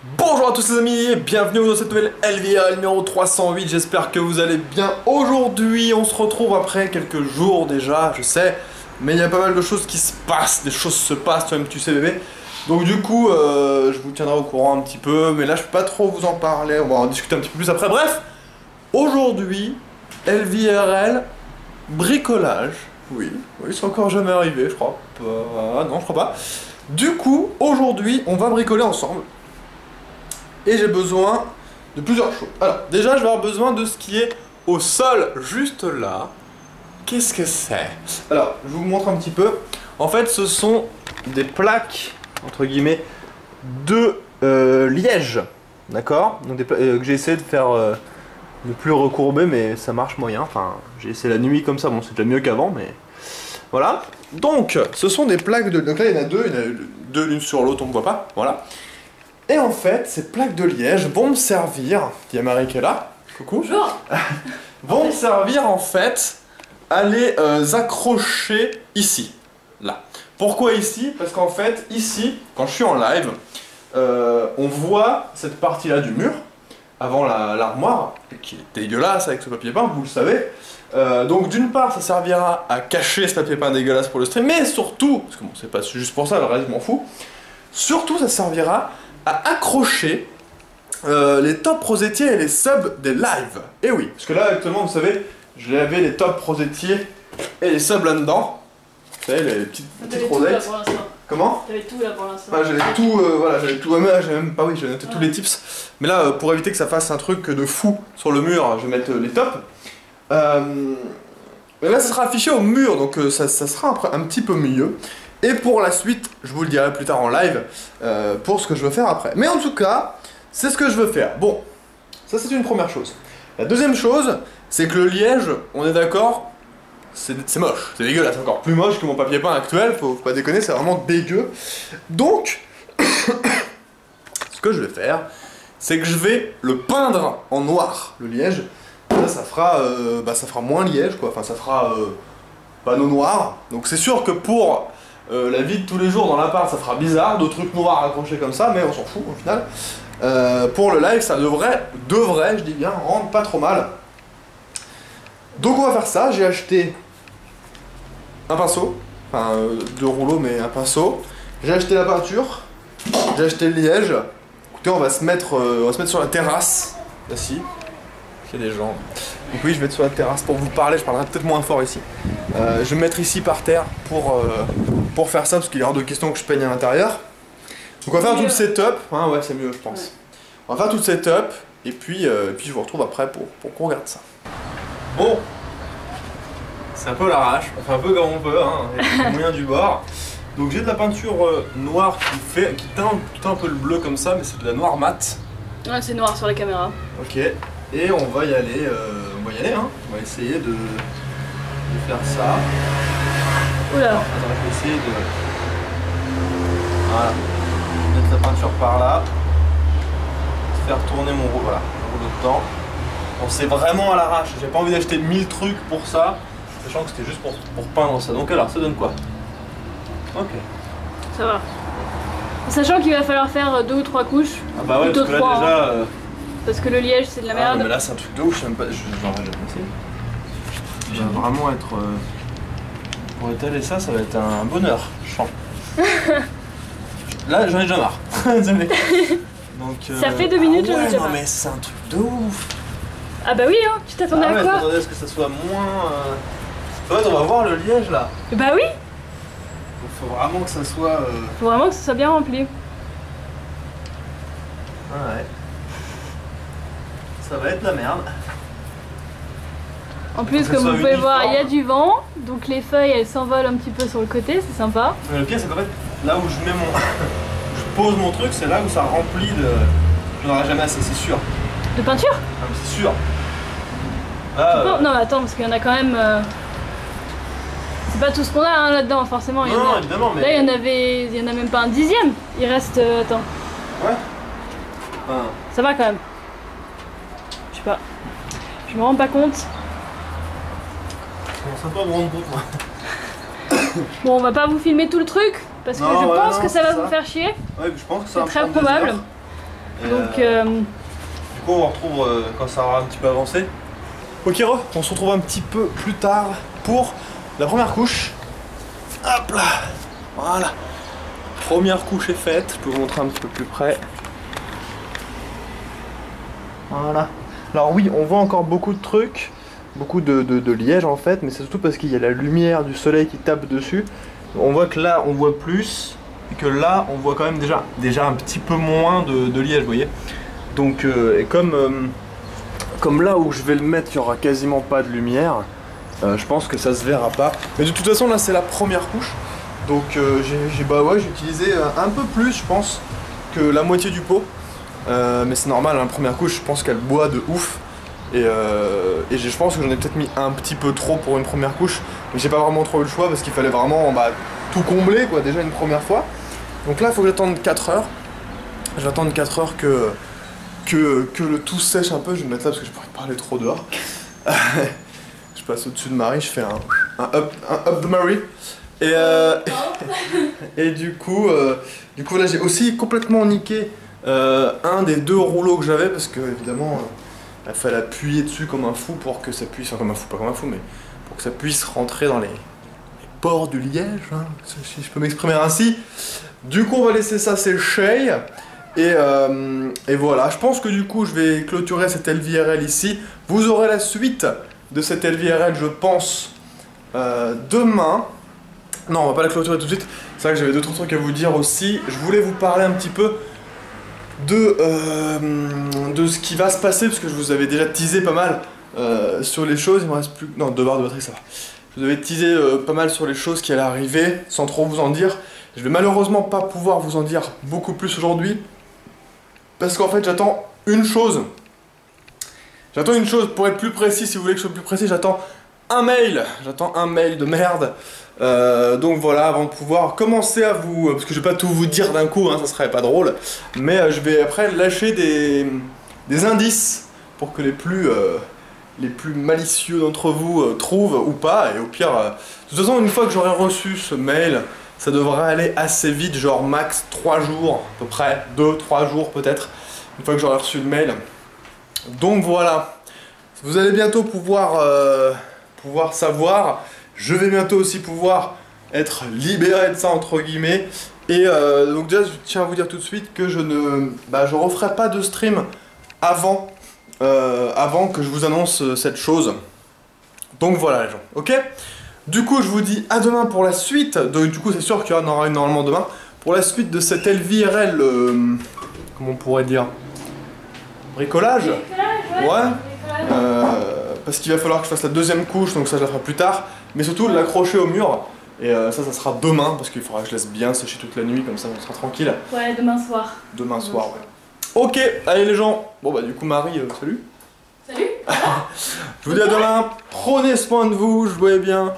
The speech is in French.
Bonjour à tous les amis, bienvenue dans cette nouvelle LVA numéro 308, j'espère que vous allez bien. Aujourd'hui on se retrouve après quelques jours déjà, je sais, mais il y a pas mal de choses qui se passent, des choses se passent, toi-même tu sais bébé. Donc du coup, je vous tiendrai au courant un petit peu, mais là je peux pas trop vous en parler, on va en discuter un petit peu plus après. Bref, aujourd'hui, LVRL, bricolage, oui, c'est encore jamais arrivé je crois, non je crois pas. Du coup, aujourd'hui on va bricoler ensemble. Et j'ai besoin de plusieurs choses. Alors, déjà, je vais avoir besoin de ce qui est au sol, juste là. Qu'est-ce que c'est? Alors, je vous montre un petit peu. En fait, ce sont des plaques, entre guillemets, de liège. D'accord? Donc, que j'ai essayé de faire ne plus recourber, mais ça marche moyen. Enfin, j'ai essayé la nuit comme ça. Bon, c'est déjà mieux qu'avant, mais voilà. Donc, ce sont des plaques de. Donc là, il y en a deux l'une sur l'autre, on ne voit pas. Voilà. Et en fait, ces plaques de liège vont me servir, il y a Marie qui est là, coucou, bonjour. vont me servir en fait à les accrocher ici, là. Pourquoi ici? Parce qu'en fait, ici, quand je suis en live, on voit cette partie-là du mur, avant l'armoire, qui est dégueulasse avec ce papier peint, vous le savez. Donc d'une part, ça servira à cacher ce papier peint dégueulasse pour le stream, mais surtout, parce que bon, c'est pas juste pour ça, le reste je m'en fous, surtout ça servira à accrocher les top rosétiers et les subs des lives. Et oui, parce que là actuellement vous savez, j'avais les top rosétiers et les subs là-dedans. Vous savez, les petites rosettes. Comment? T'avais tout là pour l'instant. Ah, j'avais tout, voilà, j'avais tout, j'avais même pas, oui, j'avais noté tous les tips. Mais là, pour éviter que ça fasse un truc de fou sur le mur, je vais mettre les tops. Mais là, ça sera affiché au mur, donc ça sera un petit peu mieux. Et pour la suite, je vous le dirai plus tard en live, pour ce que je veux faire après. Mais en tout cas, c'est ce que je veux faire. Bon, ça c'est une première chose. La deuxième chose, c'est que le liège, on est d'accord, c'est moche, c'est dégueulasse, c'est encore plus moche que mon papier peint actuel, faut pas déconner, c'est vraiment dégueu. Donc, ce que je vais faire, c'est que je vais le peindre en noir, le liège. Là, ça fera moins liège, quoi, enfin ça fera panneau noir. Donc c'est sûr que pour la vie de tous les jours dans l'appart, ça fera bizarre, de trucs noirs accrochés comme ça, mais on s'en fout au final. Pour le live, ça devrait, je dis bien, rendre pas trop mal. Donc on va faire ça, j'ai acheté un pinceau, enfin 2 rouleaux mais un pinceau. J'ai acheté la peinture, j'ai acheté le liège. Écoutez, on va se mettre sur la terrasse, ici. Il y a des gens. Donc oui, je vais être sur la terrasse pour vous parler, je parlerai peut-être moins fort ici. Je vais me mettre ici par terre pour faire ça, parce qu'il est hors de question que je peigne à l'intérieur. Donc on va faire tout le setup, hein, ouais c'est mieux je pense. Ouais. On va faire tout le setup, et puis je vous retrouve après pour qu'on regarde ça. Bon, c'est un peu l'arrache, on fait un peu comme on peut, hein, avec les moyens du bord. Donc j'ai de la peinture noire qui teint un peu le bleu comme ça, mais c'est de la noire mat. Ouais, c'est noir sur la caméra. Ok. Et on va y aller, hein. On va essayer de faire ça. Oula. Alors, attends, je vais essayer de... Voilà. Mettre la peinture par là. Faire tourner mon rouleau, voilà, le rouleau dedans. Bon, c'est vraiment à l'arrache. J'ai pas envie d'acheter 1000 trucs pour ça, sachant que c'était juste pour peindre ça. Donc alors, ça donne quoi? Ok. Ça va. Sachant qu'il va falloir faire 2 ou 3 couches. Ah bah ouais, parce que là 3, déjà... hein. Parce que le liège c'est de la merde. Mais là c'est un truc de ouf, je sais même pas, j'en ai jamais essayé. Ça va vraiment être... pour étaler ça, ça va être un bonheur, je sens. Là j'en ai déjà marre. Désolé. Donc, ça fait 2 minutes, ouais, j'en ai déjà non marre. mais c'est un truc de ouf. Ah bah oui hein, tu t'attendais à quoi? Je m'attendais à ce que ça soit moins... En fait on va voir le liège là. Bah oui. Il faut vraiment que ça soit... Faut vraiment que ça soit bien rempli. Ah ouais. Ça va être la merde. En plus, comme vous pouvez voir, il y a du vent, donc les feuilles elles s'envolent un petit peu sur le côté, c'est sympa. Mais le pire c'est qu'en fait, là où je mets mon... je pose mon truc, c'est là où ça remplit de... J'en aurai jamais assez, c'est sûr. De peinture? Ah mais c'est sûr. Là, Non mais attends, parce qu'il y en a quand même... C'est pas tout ce qu'on a hein, là-dedans, forcément. Non, évidemment, mais... Là il y en a même pas un dixième. Il reste... attends. Ouais. Enfin... Ça va quand même. Je sais pas. Je me rends pas compte. Je commence un peu à me rendre compte moi. Bon, on va pas vous filmer tout le truc parce que je pense que ça va vous faire chier. Ouais, je pense que ça c'est très probable. Donc, du coup, on retrouve quand ça aura un petit peu avancé. Ok, on se retrouve un petit peu plus tard pour la première couche. Hop là, voilà. Première couche est faite, je peux vous montrer un petit peu plus près. Voilà. Alors oui, on voit encore beaucoup de trucs, beaucoup de liège en fait, mais c'est surtout parce qu'il y a la lumière du soleil qui tape dessus. On voit que là, on voit plus, et que là, on voit quand même déjà un petit peu moins de liège, vous voyez. Donc, et comme là où je vais le mettre, il n'y aura quasiment pas de lumière, je pense que ça se verra pas. Mais de toute façon, là, c'est la première couche. Donc j'ai utilisé un peu plus, je pense, que la moitié du pot. Mais c'est normal, hein, première couche, je pense qu'elle boit de ouf. Et je pense que j'en ai peut-être mis un petit peu trop pour une première couche. Mais j'ai pas vraiment trop eu le choix parce qu'il fallait vraiment tout combler, quoi, déjà une première fois. Donc là, il faut que j'attende 4 heures. Je vais attendre 4 heures que le tout sèche un peu. Je vais me mettre là parce que je pourrais parler trop dehors. Je passe au-dessus de Marie, je fais un up de Marie. Et du coup là j'ai aussi complètement niqué un des 2 rouleaux que j'avais parce que évidemment il fallait appuyer dessus comme un fou pour que ça puisse, enfin comme un fou, pas comme un fou, mais pour que ça puisse rentrer dans les pores du liège, hein, si je peux m'exprimer ainsi. Du coup on va laisser ça sécher et voilà, je pense que du coup je vais clôturer cette LVRL ici. Vous aurez la suite de cette LVRL je pense demain. Non, on va pas la clôturer tout de suite. C'est vrai que j'avais 2-3 trucs à vous dire aussi. Je voulais vous parler un petit peu de ce qui va se passer, parce que je vous avais déjà teasé pas mal sur les choses. Il me reste plus... Non, 2 barres de batterie, ça va. Je vous avais teasé pas mal sur les choses qui allaient arriver, sans trop vous en dire. Je vais malheureusement pas pouvoir vous en dire beaucoup plus aujourd'hui, parce qu'en fait j'attends une chose. J'attends une chose, pour être plus précis, si vous voulez que je sois plus précis, j'attends un mail. J'attends un mail de merde. Donc voilà, avant de pouvoir commencer à vous... Parce que je vais pas tout vous dire d'un coup, hein, ça serait pas drôle. Mais je vais après lâcher des indices pour que les plus malicieux d'entre vous trouvent ou pas. Et au pire, de toute façon, une fois que j'aurai reçu ce mail, ça devrait aller assez vite, genre max 3 jours, à peu près, 2-3 jours peut-être, une fois que j'aurai reçu le mail. Donc voilà, vous allez bientôt pouvoir savoir. Je vais bientôt aussi pouvoir être libéré de ça entre guillemets. Et donc déjà je tiens à vous dire tout de suite que je referai pas de stream avant que je vous annonce cette chose. Donc voilà les gens, ok? Du coup je vous dis à demain pour la suite. Donc du coup c'est sûr qu'il y en aura une normalement demain. Pour la suite de cette LVRL, comment on pourrait dire? Bricolage? Ouais. Parce qu'il va falloir que je fasse la 2e couche, donc ça je la ferai plus tard. Mais surtout l'accrocher au mur. Et ça sera demain, parce qu'il faudra que je laisse bien sécher toute la nuit, comme ça on sera tranquille. Ouais, demain soir. Demain soir, ouais. Ok, allez les gens. Bon bah du coup Marie, salut. Salut. Je vous dis à demain, prenez soin de vous, jouez bien.